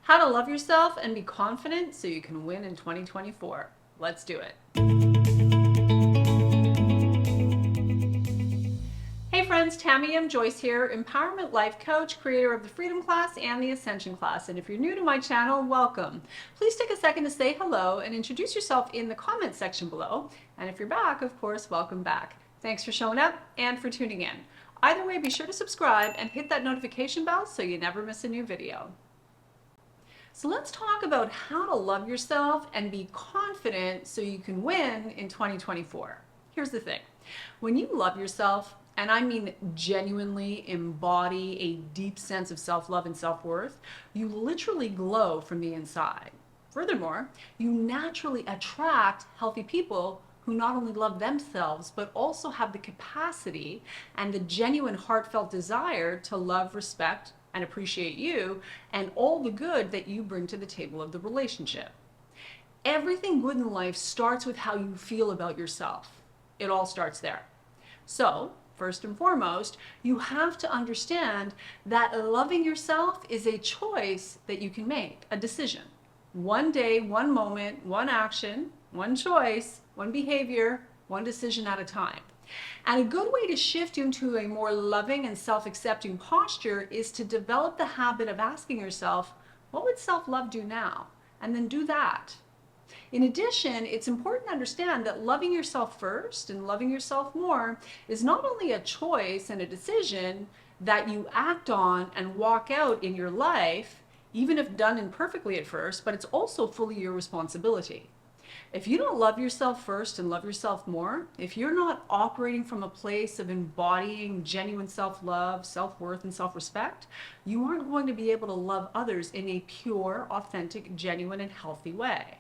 How to love yourself and be confident so you can win in 2024. Let's do it. Hey friends, Tamie M Joyce here, Empowerment Life Coach, creator of the Freedom Class and the Ascension Class. And if you're new to my channel, welcome. Please take a second to say hello and introduce yourself in the comments section below. And if you're back, of course, welcome back. Thanks for showing up and for tuning in. Either way, be sure to subscribe and hit that notification bell so you never miss a new video. So let's talk about how to love yourself and be confident so you can win in 2024. Here's the thing. When you love yourself, and I mean genuinely embody a deep sense of self-love and self-worth, you literally glow from the inside. Furthermore, you naturally attract healthy people who not only love themselves, but also have the capacity and the genuine heartfelt desire to love, respect, and appreciate you and all the good that you bring to the table of the relationship. Everything good in life starts with how you feel about yourself. It all starts there. So, first and foremost, you have to understand that loving yourself is a choice that you can make, a decision. One day, one moment, one action, one choice, one behavior, one decision at a time. And a good way to shift into a more loving and self-accepting posture is to develop the habit of asking yourself, what would self-love do now? And then do that. In addition, it's important to understand that loving yourself first and loving yourself more is not only a choice and a decision that you act on and walk out in your life, even if done imperfectly at first, but it's also fully your responsibility. If you don't love yourself first and love yourself more, if you're not operating from a place of embodying genuine self-love, self-worth, and self-respect, you aren't going to be able to love others in a pure, authentic, genuine, and healthy way.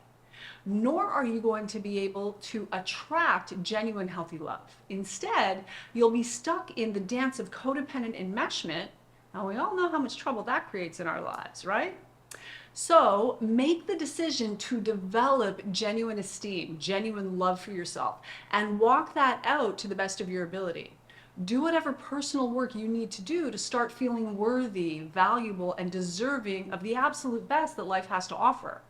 Nor are you going to be able to attract genuine, healthy love. Instead, you'll be stuck in the dance of codependent enmeshment. Now, we all know how much trouble that creates in our lives, right? So make the decision to develop genuine esteem, genuine love for yourself, and walk that out to the best of your ability. Do whatever personal work you need to do to start feeling worthy, valuable, and deserving of the absolute best that life has to offer.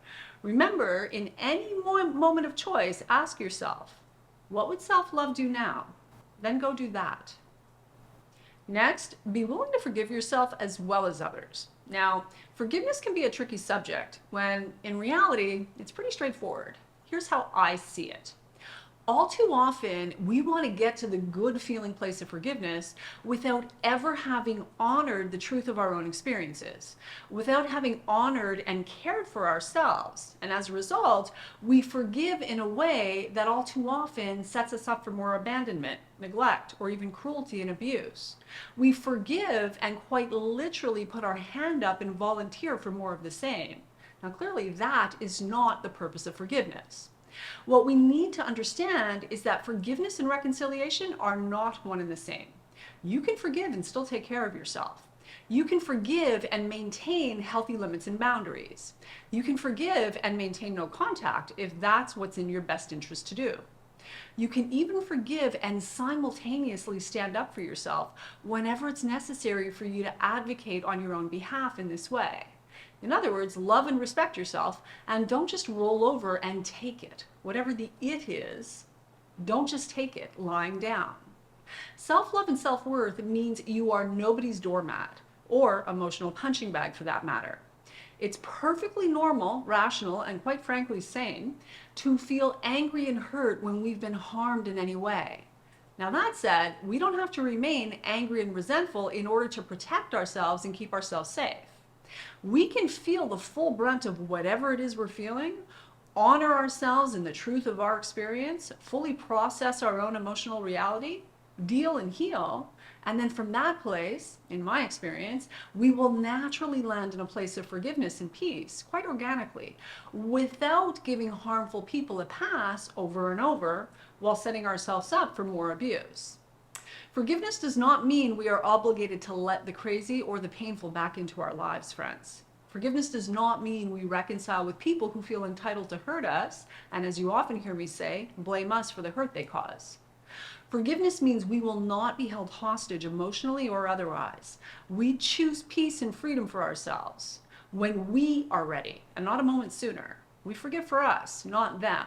Remember, in any moment of choice, ask yourself, what would self-love do now? Then go do that. Next, be willing to forgive yourself as well as others. Now, forgiveness can be a tricky subject when in reality, it's pretty straightforward. Here's how I see it. All too often, we want to get to the good feeling place of forgiveness without ever having honored the truth of our own experiences, without having honored and cared for ourselves. And as a result, we forgive in a way that all too often sets us up for more abandonment, neglect, or even cruelty and abuse. We forgive and quite literally put our hand up and volunteer for more of the same. Now, clearly, that is not the purpose of forgiveness. What we need to understand is that forgiveness and reconciliation are not one and the same. You can forgive and still take care of yourself. You can forgive and maintain healthy limits and boundaries. You can forgive and maintain no contact if that's what's in your best interest to do. You can even forgive and simultaneously stand up for yourself whenever it's necessary for you to advocate on your own behalf in this way. In other words, love and respect yourself, and don't just roll over and take it. Whatever the it is, don't just take it lying down. Self-love and self-worth means you are nobody's doormat, or emotional punching bag for that matter. It's perfectly normal, rational, and quite frankly sane to feel angry and hurt when we've been harmed in any way. Now that said, we don't have to remain angry and resentful in order to protect ourselves and keep ourselves safe. We can feel the full brunt of whatever it is we're feeling, honor ourselves in the truth of our experience, fully process our own emotional reality, deal and heal, and then from that place, in my experience, we will naturally land in a place of forgiveness and peace, quite organically, without giving harmful people a pass over and over while setting ourselves up for more abuse. Forgiveness does not mean we are obligated to let the crazy or the painful back into our lives, friends. Forgiveness does not mean we reconcile with people who feel entitled to hurt us, and as you often hear me say, blame us for the hurt they cause. Forgiveness means we will not be held hostage emotionally or otherwise. We choose peace and freedom for ourselves. when we are ready and not a moment sooner. We forgive for us, not them.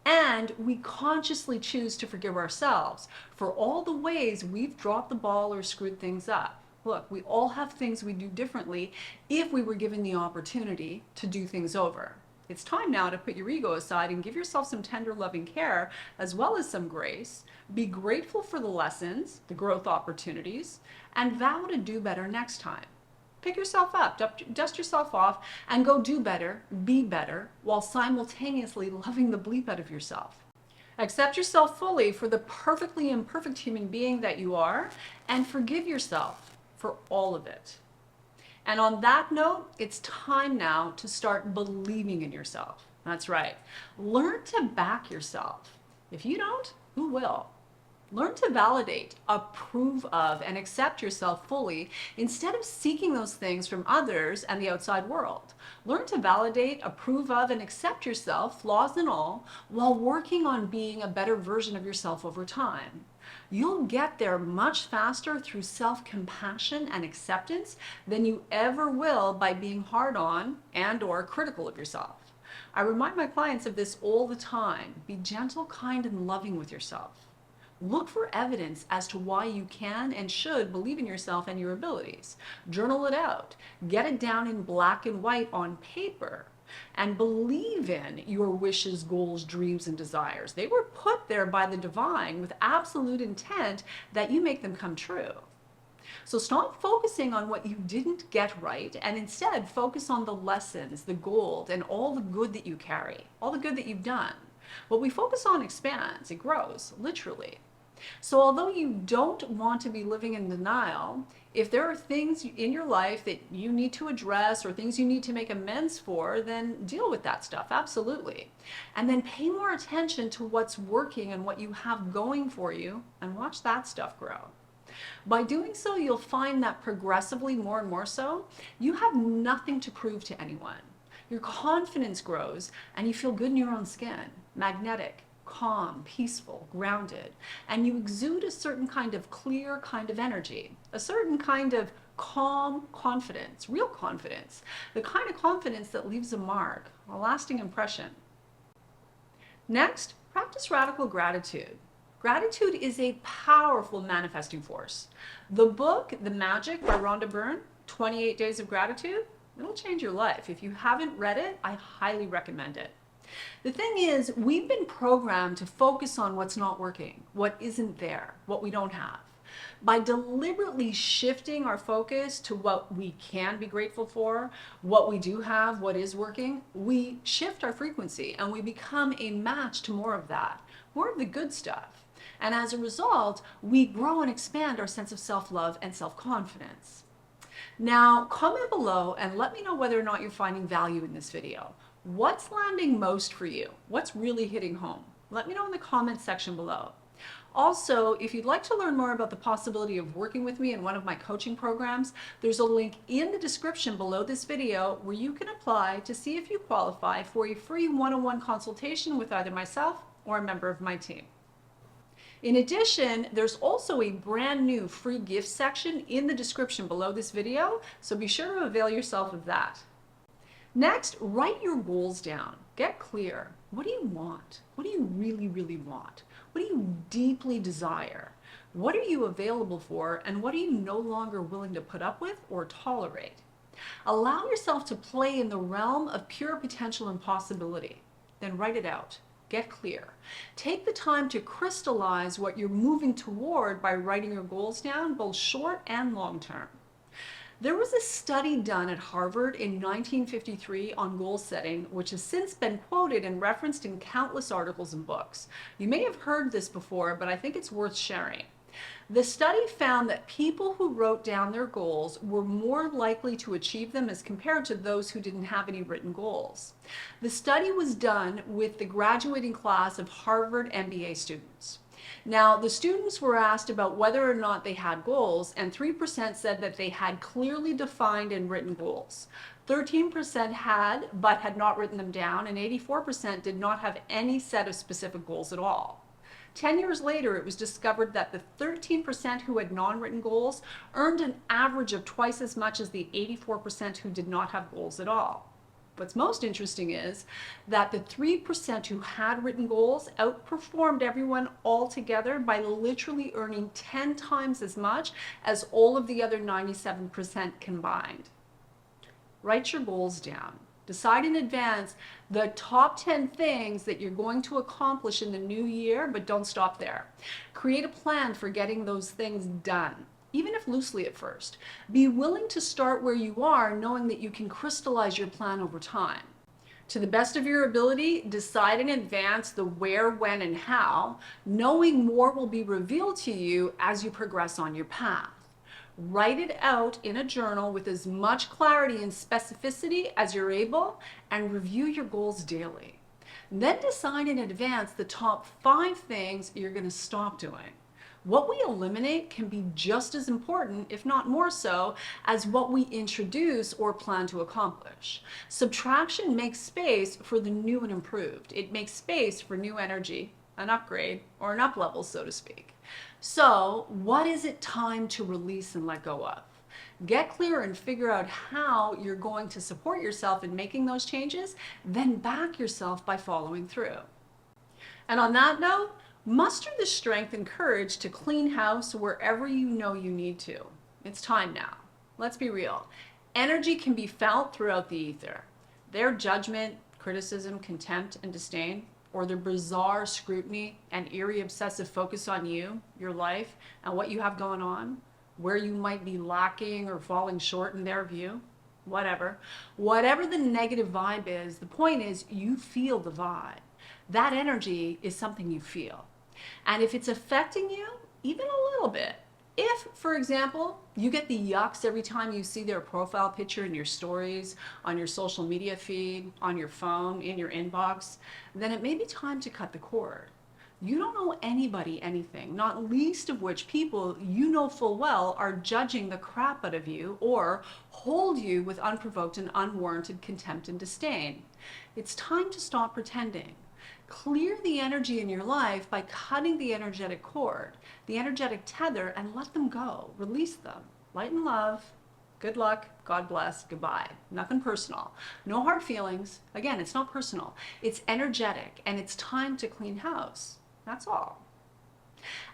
And we consciously choose to forgive ourselves for all the ways we've dropped the ball or screwed things up. Look, we all have things we do differently if we were given the opportunity to do things over. It's time now to put your ego aside and give yourself some tender, loving care, as well as some grace. Be grateful for the lessons, the growth opportunities, and vow to do better next time. Pick yourself up, dust yourself off, and go do better, be better, while simultaneously loving the bleep out of yourself. Accept yourself fully for the perfectly imperfect human being that you are, and forgive yourself for all of it. And on that note, it's time now to start believing in yourself. That's right. Learn to back yourself. If you don't, who will? Learn to validate, approve of, and accept yourself fully instead of seeking those things from others and the outside world. Learn to validate, approve of, and accept yourself, flaws and all, while working on being a better version of yourself over time. You'll get there much faster through self-compassion and acceptance than you ever will by being hard on and/or critical of yourself. I remind my clients of this all the time. Be gentle, kind, and loving with yourself. Look for evidence as to why you can and should believe in yourself and your abilities. Journal it out. Get it down in black and white on paper. And believe in your wishes, goals, dreams, and desires. They were put there by the divine with absolute intent that you make them come true. So stop focusing on what you didn't get right and instead focus on the lessons, the gold, and all the good that you carry, all the good that you've done. What we focus on expands, it grows, literally. So although you don't want to be living in denial, if there are things in your life that you need to address or things you need to make amends for, then deal with that stuff, absolutely. And then pay more attention to what's working and what you have going for you and watch that stuff grow. By doing so, you'll find that progressively more and more so, you have nothing to prove to anyone. Your confidence grows and you feel good in your own skin, magnetic, calm, peaceful, grounded, and you exude a certain kind of clear kind of energy, a certain kind of calm confidence, real confidence, the kind of confidence that leaves a mark, a lasting impression. Next, practice radical gratitude. Gratitude is a powerful manifesting force. The book, The Magic by Rhonda Byrne, 28 Days of Gratitude, it'll change your life. If you haven't read it, I highly recommend it. The thing is, we've been programmed to focus on what's not working, what isn't there, what we don't have. By deliberately shifting our focus to what we can be grateful for, what we do have, what is working, we shift our frequency and we become a match to more of that, more of the good stuff. And as a result, we grow and expand our sense of self-love and self-confidence. Now, comment below and let me know whether or not you're finding value in this video. What's landing most for you? What's really hitting home? Let me know in the comments section below. Also, if you'd like to learn more about the possibility of working with me in one of my coaching programs, there's a link in the description below this video where you can apply to see if you qualify for a free one-on-one consultation with either myself or a member of my team. In addition, there's also a brand new free gift section in the description below this video, so be sure to avail yourself of that. Next, write your goals down. Get clear. What do you want? What do you really, really want? What do you deeply desire? What are you available for, and what are you no longer willing to put up with or tolerate? Allow yourself to play in the realm of pure potential and possibility. Then write it out. Get clear. Take the time to crystallize what you're moving toward by writing your goals down, both short and long term. There was a study done at Harvard in 1953 on goal setting, which has since been quoted and referenced in countless articles and books. You may have heard this before, but I think it's worth sharing. The study found that people who wrote down their goals were more likely to achieve them as compared to those who didn't have any written goals. The study was done with the graduating class of Harvard MBA students. Now, the students were asked about whether or not they had goals, and 3% said that they had clearly defined and written goals. 13% had, but had not written them down, and 84% did not have any set of specific goals at all. 10 years later, it was discovered that the 13% who had non-written goals earned an average of twice as much as the 84% who did not have goals at all. What's most interesting is that the 3% who had written goals outperformed everyone altogether by literally earning 10 times as much as all of the other 97% combined. Write your goals down. Decide in advance the top 10 things that you're going to accomplish in the new year, but don't stop there. Create a plan for getting those things done, even if loosely at first. Be willing to start where you are, knowing that you can crystallize your plan over time. To the best of your ability, decide in advance the where, when, and how, knowing more will be revealed to you as you progress on your path. Write it out in a journal with as much clarity and specificity as you're able, and review your goals daily. Then decide in advance the top 5 things you're going to stop doing. What we eliminate can be just as important, if not more so, as what we introduce or plan to accomplish. Subtraction makes space for the new and improved. It makes space for new energy, an upgrade, or an up level, so to speak. So, what is it time to release and let go of? Get clear and figure out how you're going to support yourself in making those changes, then back yourself by following through. And on that note, muster the strength and courage to clean house wherever you know you need to. It's time now. Let's be real. Energy can be felt throughout the ether. Their judgment, criticism, contempt, and disdain, or their bizarre scrutiny and eerie obsessive focus on you, your life, and what you have going on, where you might be lacking or falling short in their view, whatever the negative vibe is, the point is you feel the vibe. That energy is something you feel. And if it's affecting you, even a little bit, if, for example, you get the yucks every time you see their profile picture in your stories, on your social media feed, on your phone, in your inbox, then it may be time to cut the cord. You don't owe anybody anything, not least of which people you know full well are judging the crap out of you or hold you with unprovoked and unwarranted contempt and disdain. It's time to stop pretending. Clear the energy in your life by cutting the energetic cord, the energetic tether, and let them go. Release them. Light and love. Good luck. God bless. Goodbye. Nothing personal. No hard feelings. Again, it's not personal. It's energetic, and it's time to clean house. That's all.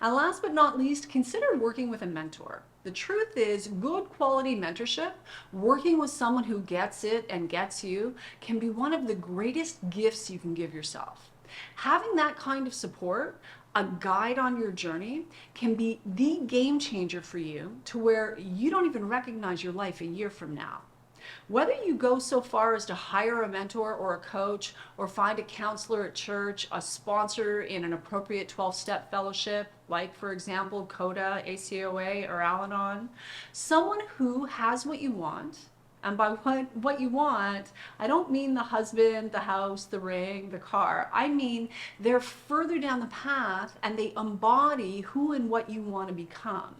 And last but not least, consider working with a mentor. The truth is, good quality mentorship, working with someone who gets it and gets you, can be one of the greatest gifts you can give yourself. Having that kind of support, a guide on your journey, can be the game changer for you to where you don't even recognize your life a year from now. Whether you go so far as to hire a mentor or a coach, or find a counselor at church, a sponsor in an appropriate 12-step fellowship, like for example, CODA, ACOA, or Al-Anon, someone who has what you want. And by what you want, I don't mean the husband, the house, the ring, the car. I mean they're further down the path and they embody who and what you want to become.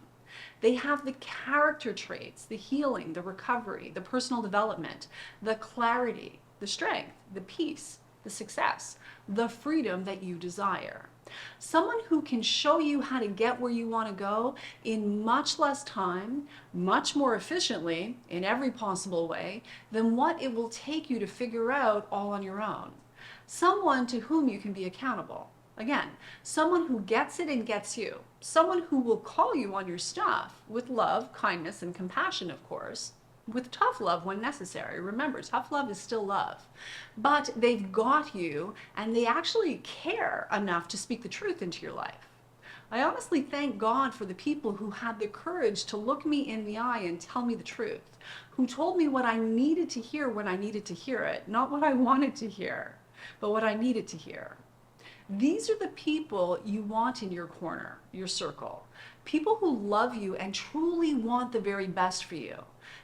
They have the character traits, the healing, the recovery, the personal development, the clarity, the strength, the peace, the success, the freedom that you desire. Someone who can show you how to get where you want to go in much less time, much more efficiently, in every possible way, than what it will take you to figure out all on your own. Someone to whom you can be accountable. Again, someone who gets it and gets you. Someone who will call you on your stuff with love, kindness, and compassion, of course. With tough love when necessary. Remember, tough love is still love. But they've got you, and they actually care enough to speak the truth into your life. I honestly thank God for the people who had the courage to look me in the eye and tell me the truth, who told me what I needed to hear when I needed to hear it, not what I wanted to hear, but what I needed to hear. These are the people you want in your corner, your circle. People who love you and truly want the very best for you.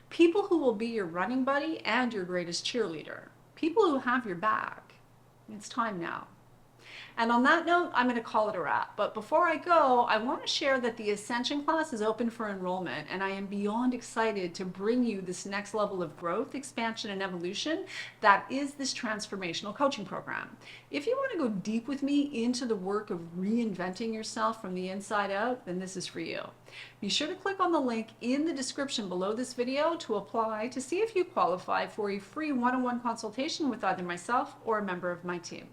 People who will be your running buddy and your greatest cheerleader. People who have your back. It's time now. And on that note, I'm going to call it a wrap. But before I go, I want to share that the Ascension class is open for enrollment, and I am beyond excited to bring you this next level of growth, expansion, and evolution that is this transformational coaching program. If you want to go deep with me into the work of reinventing yourself from the inside out, then this is for you. Be sure to click on the link in the description below this video to apply to see if you qualify for a free one-on-one consultation with either myself or a member of my team.